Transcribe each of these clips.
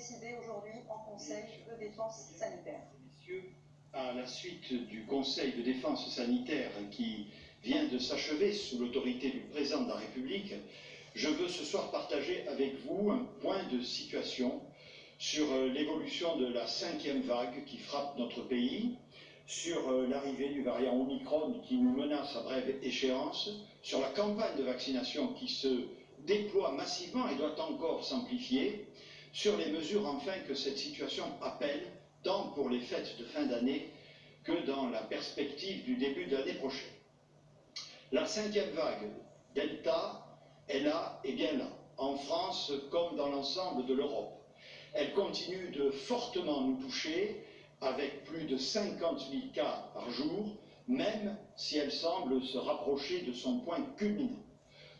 décidé aujourd'hui en Conseil de défense sanitaire. Messieurs, à la suite du Conseil de défense sanitaire qui vient de s'achever sous l'autorité du président de la République, je veux ce soir partager avec vous un point de situation sur l'évolution de la 5e vague qui frappe notre pays, sur l'arrivée du variant Omicron qui nous menace à brève échéance, sur la campagne de vaccination qui se déploie massivement et doit encore s'amplifier, sur les mesures enfin que cette situation appelle, tant pour les fêtes de fin d'année que dans la perspective du début de l'année prochaine. La 5e vague Delta est là et bien là, en France comme dans l'ensemble de l'Europe. Elle continue de fortement nous toucher, avec plus de 50 000 cas par jour, même si elle semble se rapprocher de son point culminant.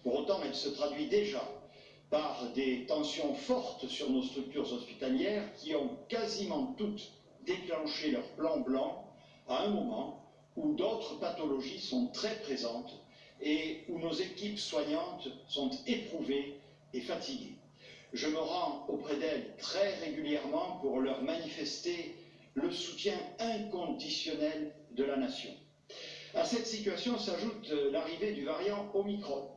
Pour autant, elle se traduit déjà par des tensions fortes sur nos structures hospitalières qui ont quasiment toutes déclenché leur plan blanc à un moment où d'autres pathologies sont très présentes et où nos équipes soignantes sont éprouvées et fatiguées. Je me rends auprès d'elles très régulièrement pour leur manifester le soutien inconditionnel de la nation. À cette situation s'ajoute l'arrivée du variant Omicron.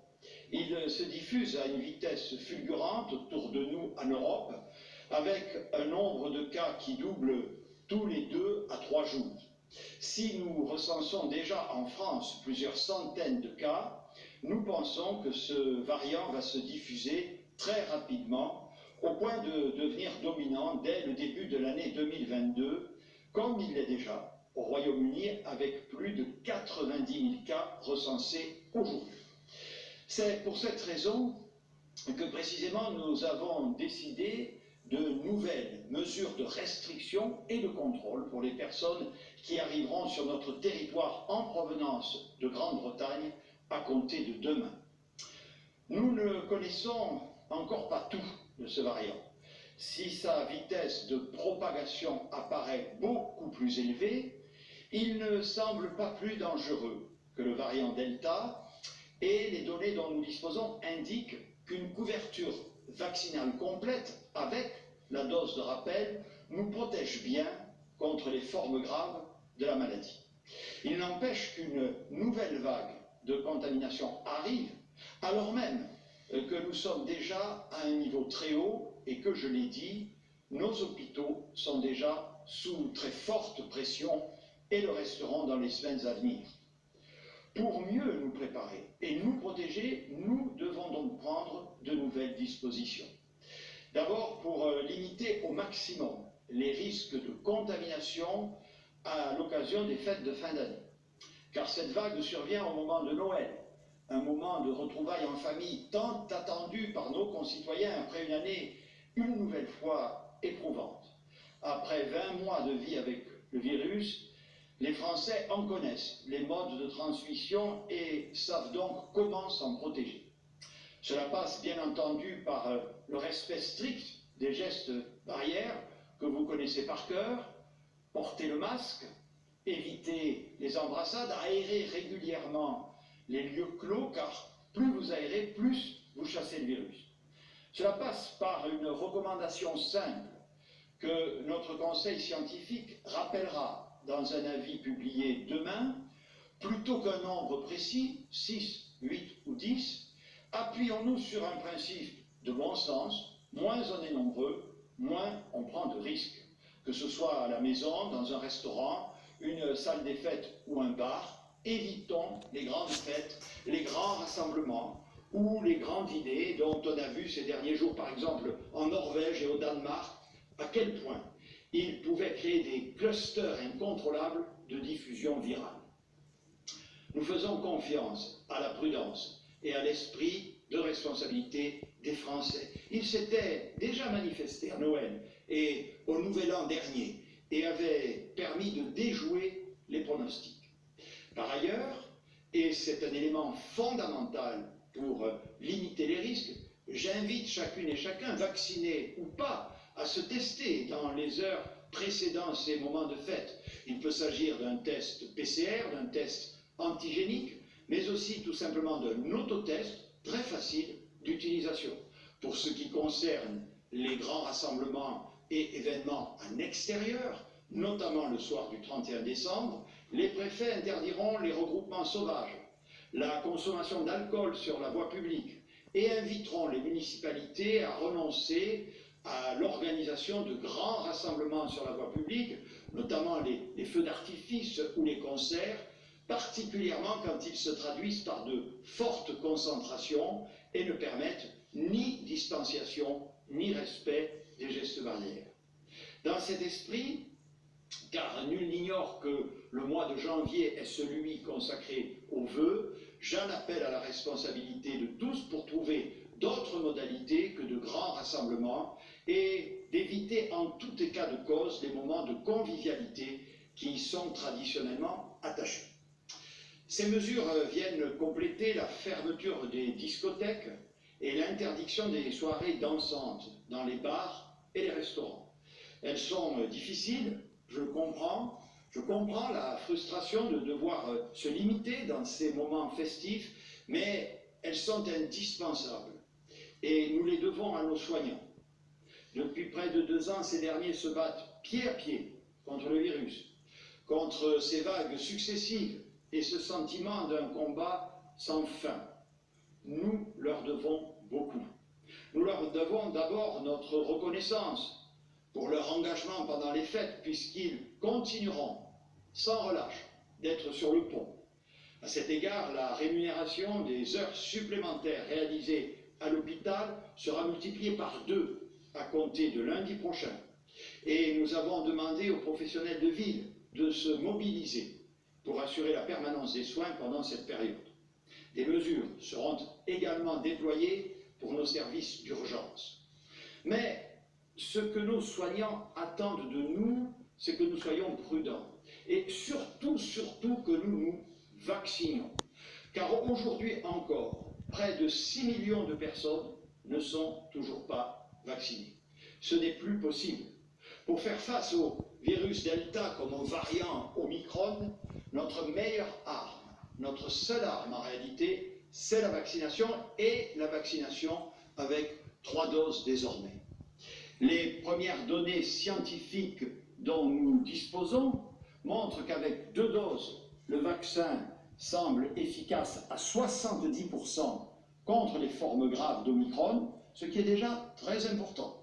Il se diffuse à une vitesse fulgurante autour de nous en Europe, avec un nombre de cas qui double tous les 2 à 3 jours. Si nous recensons déjà en France plusieurs centaines de cas, nous pensons que ce variant va se diffuser très rapidement, au point de devenir dominant dès le début de l'année 2022, comme il l'est déjà au Royaume-Uni, avec plus de 90 000 cas recensés aujourd'hui. C'est pour cette raison que précisément nous avons décidé de nouvelles mesures de restriction et de contrôle pour les personnes qui arriveront sur notre territoire en provenance de Grande-Bretagne à compter de demain. Nous ne connaissons encore pas tout de ce variant. Si sa vitesse de propagation apparaît beaucoup plus élevée, il ne semble pas plus dangereux que le variant Delta et les données dont nous disposons indiquent qu'une couverture vaccinale complète avec la dose de rappel nous protège bien contre les formes graves de la maladie. Il n'empêche qu'une nouvelle vague de contamination arrive alors même que nous sommes déjà à un niveau très haut et que, je l'ai dit, nos hôpitaux sont déjà sous très forte pression et le resteront dans les semaines à venir. Pour mieux nous préparer et nous protéger, nous devons donc prendre de nouvelles dispositions. D'abord, pour limiter au maximum les risques de contamination à l'occasion des fêtes de fin d'année. Car cette vague survient au moment de Noël, un moment de retrouvailles en famille tant attendu par nos concitoyens après une année une nouvelle fois éprouvante. Après 20 mois de vie avec le virus, les Français en connaissent les modes de transmission et savent donc comment s'en protéger. Cela passe bien entendu par le respect strict des gestes barrières que vous connaissez par cœur, porter le masque, éviter les embrassades, aérer régulièrement les lieux clos, car plus vous aérez, plus vous chassez le virus. Cela passe par une recommandation simple que notre conseil scientifique rappellera dans un avis publié demain. Plutôt qu'un nombre précis, 6, 8 ou 10, appuyons-nous sur un principe de bon sens. Moins on est nombreux, moins on prend de risques. Que ce soit à la maison, dans un restaurant, une salle des fêtes ou un bar, évitons les grandes fêtes, les grands rassemblements ou les grands dîners dont on a vu ces derniers jours, par exemple en Norvège et au Danemark, à quel point ils pouvaient créer des clusters incontrôlables de diffusion virale. Nous faisons confiance à la prudence et à l'esprit de responsabilité des Français. Ils s'étaient déjà manifestés à Noël et au Nouvel An dernier et avaient permis de déjouer les pronostics. Par ailleurs, et c'est un élément fondamental pour limiter les risques, j'invite chacune et chacun, vacciné ou pas, à se tester dans les heures précédant ces moments de fête. Il peut s'agir d'un test PCR, d'un test antigénique, mais aussi tout simplement d'un autotest très facile d'utilisation. Pour ce qui concerne les grands rassemblements et événements en extérieur, notamment le soir du 31 décembre, les préfets interdiront les regroupements sauvages, la consommation d'alcool sur la voie publique et inviteront les municipalités à renoncer à l'organisation de grands rassemblements sur la voie publique, notamment les feux d'artifice ou les concerts, particulièrement quand ils se traduisent par de fortes concentrations et ne permettent ni distanciation ni respect des gestes barrières. Dans cet esprit, car nul n'ignore que le mois de janvier est celui consacré aux vœux, j'en appelle à la responsabilité de tous pour trouver d'autres modalités que de grands rassemblements et d'éviter en tout état de cause les moments de convivialité qui y sont traditionnellement attachés. Ces mesures viennent compléter la fermeture des discothèques et l'interdiction des soirées dansantes dans les bars et les restaurants. Elles sont difficiles, je comprends la frustration de devoir se limiter dans ces moments festifs, mais elles sont indispensables et nous les devons à nos soignants. Depuis près de 2 ans, ces derniers se battent pied à pied contre le virus, contre ces vagues successives et ce sentiment d'un combat sans fin. Nous leur devons beaucoup. Nous leur devons d'abord notre reconnaissance pour leur engagement pendant les fêtes, puisqu'ils continueront sans relâche d'être sur le pont. À cet égard, la rémunération des heures supplémentaires réalisées à l'hôpital sera multipliée par 2 à compter de lundi prochain. Et nous avons demandé aux professionnels de ville de se mobiliser pour assurer la permanence des soins pendant cette période. Des mesures seront également déployées pour nos services d'urgence. Mais ce que nos soignants attendent de nous, c'est que nous soyons prudents. Et surtout que nous nous vaccinions. Car aujourd'hui encore, près de 6 millions de personnes ne sont toujours pas vaccinées. Ce n'est plus possible. Pour faire face au virus Delta comme au variant Omicron, notre meilleure arme, notre seule arme en réalité, c'est la vaccination et la vaccination avec 3 doses désormais. Les premières données scientifiques dont nous disposons montrent qu'avec 2 doses, le vaccin semble efficace à 70% contre les formes graves d'Omicron, ce qui est déjà très important.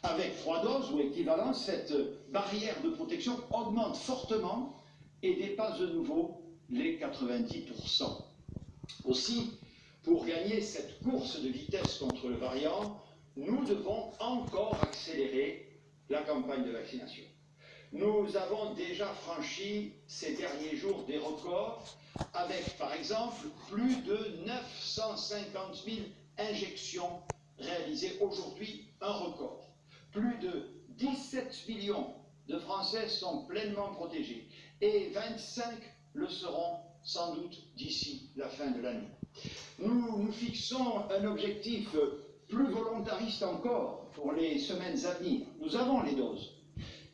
Avec 3 doses ou équivalent, cette barrière de protection augmente fortement et dépasse de nouveau les 90%. Aussi, pour gagner cette course de vitesse contre le variant, nous devons encore accélérer la campagne de vaccination. Nous avons déjà franchi ces derniers jours des records avec, par exemple, plus de 950 000 injections réalisées aujourd'hui, un record. Plus de 17 millions de Français sont pleinement protégés et 25 le seront sans doute d'ici la fin de l'année. Nous nous fixons un objectif plus volontariste encore pour les semaines à venir. Nous avons les doses.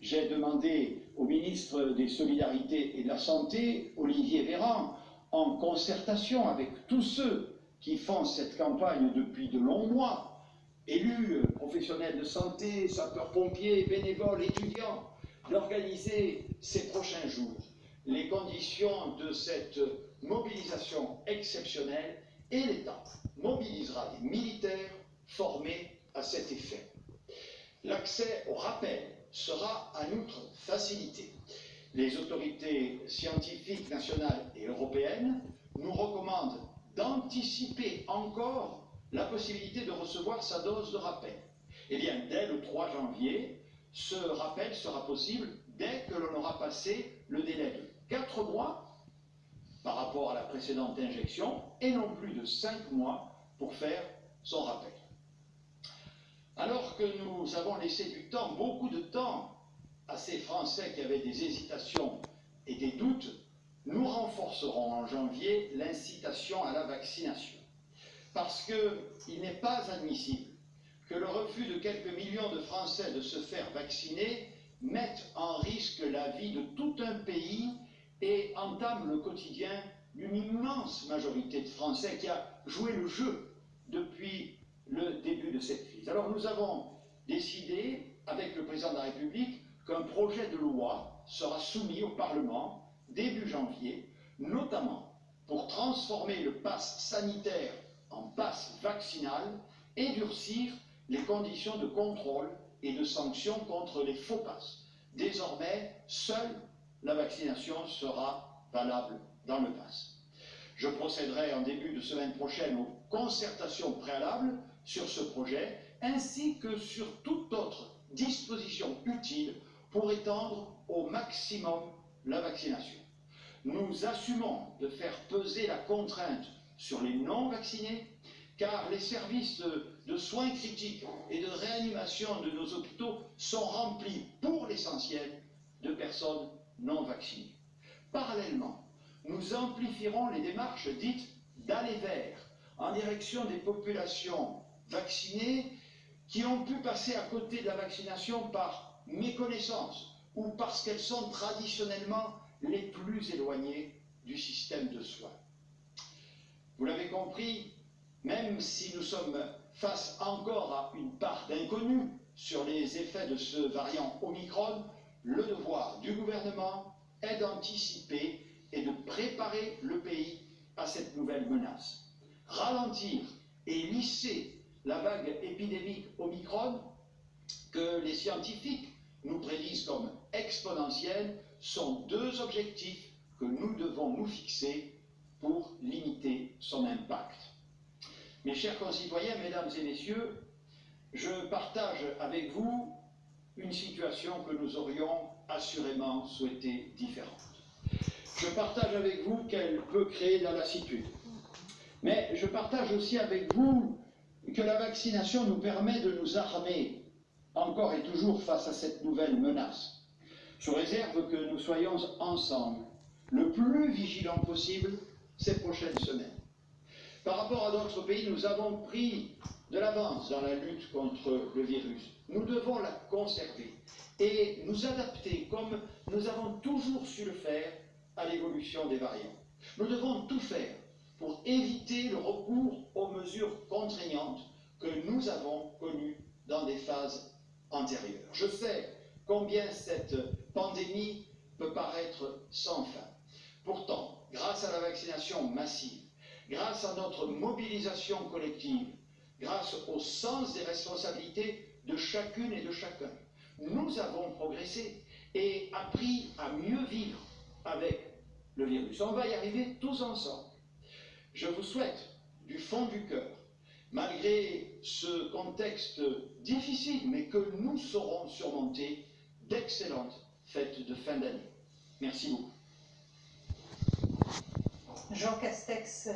J'ai demandé au ministre des Solidarités et de la Santé, Olivier Véran, en concertation avec tous ceux qui font cette campagne depuis de longs mois, élus, professionnels de santé, sapeurs-pompiers, bénévoles, étudiants, d'organiser ces prochains jours les conditions de cette mobilisation exceptionnelle et l'État mobilisera des militaires formés à cet effet. L'accès au rappel sera en outre facilité. Les autorités scientifiques nationales et européennes nous recommandent d'anticiper encore la possibilité de recevoir sa dose de rappel. Eh bien, dès le 3 janvier, ce rappel sera possible dès que l'on aura passé le délai de 4 mois par rapport à la précédente injection et non plus de 5 mois pour faire son rappel. Alors que nous avons laissé du temps, beaucoup de temps, à ces Français qui avaient des hésitations et des doutes, nous renforcerons en janvier l'incitation à la vaccination. Parce qu'il n'est pas admissible que le refus de quelques millions de Français de se faire vacciner mette en risque la vie de tout un pays et entame le quotidien d'une immense majorité de Français qui a joué le jeu depuis le début de cette crise. Alors nous avons décidé, avec le président président de la République qu'un projet de loi sera soumis au Parlement début janvier, notamment pour transformer le pass sanitaire en pass vaccinal et durcir les conditions de contrôle et de sanction contre les faux passes. Désormais, seule la vaccination sera valable dans le pass. Je procéderai en début de semaine prochaine aux concertations préalables sur ce projet, ainsi que sur toute autre disposition utile pour étendre au maximum la vaccination. Nous assumons de faire peser la contrainte sur les non-vaccinés, car les services de soins critiques et de réanimation de nos hôpitaux sont remplis pour l'essentiel de personnes non vaccinées. Parallèlement, nous amplifierons les démarches dites d'aller vers en direction des populations vaccinées qui ont pu passer à côté de la vaccination par méconnaissance ou parce qu'elles sont traditionnellement les plus éloignées du système de soins. Vous l'avez compris, même si nous sommes face encore à une part d'inconnu sur les effets de ce variant Omicron, le devoir du gouvernement est d'anticiper et de préparer le pays à cette nouvelle menace. Ralentir et lisser la vague épidémique Omicron, que les scientifiques nous prédisent comme exponentielle, sont deux objectifs que nous devons nous fixer pour limiter son impact. Mes chers concitoyens, mesdames et messieurs, je partage avec vous une situation que nous aurions assurément souhaité différente. Je partage avec vous qu'elle peut créer de la lassitude. Mais je partage aussi avec vous que la vaccination nous permet de nous armer encore et toujours face à cette nouvelle menace, sous réserve que nous soyons ensemble le plus vigilants possible ces prochaines semaines. Par rapport à d'autres pays, nous avons pris de l'avance dans la lutte contre le virus. Nous devons la conserver et nous adapter comme nous avons toujours su le faire à l'évolution des variants. Nous devons tout faire pour éviter le recours aux mesures contraignantes que nous avons connues dans des phases antérieures. Je sais combien cette pandémie peut paraître sans fin. Pourtant, grâce à la vaccination massive, grâce à notre mobilisation collective, grâce au sens des responsabilités de chacune et de chacun, nous avons progressé et appris à mieux vivre avec le virus. On va y arriver tous ensemble. Je vous souhaite du fond du cœur, malgré ce contexte difficile, mais que nous saurons surmonter, d'excellentes fêtes de fin d'année. Merci beaucoup. Jean Castex.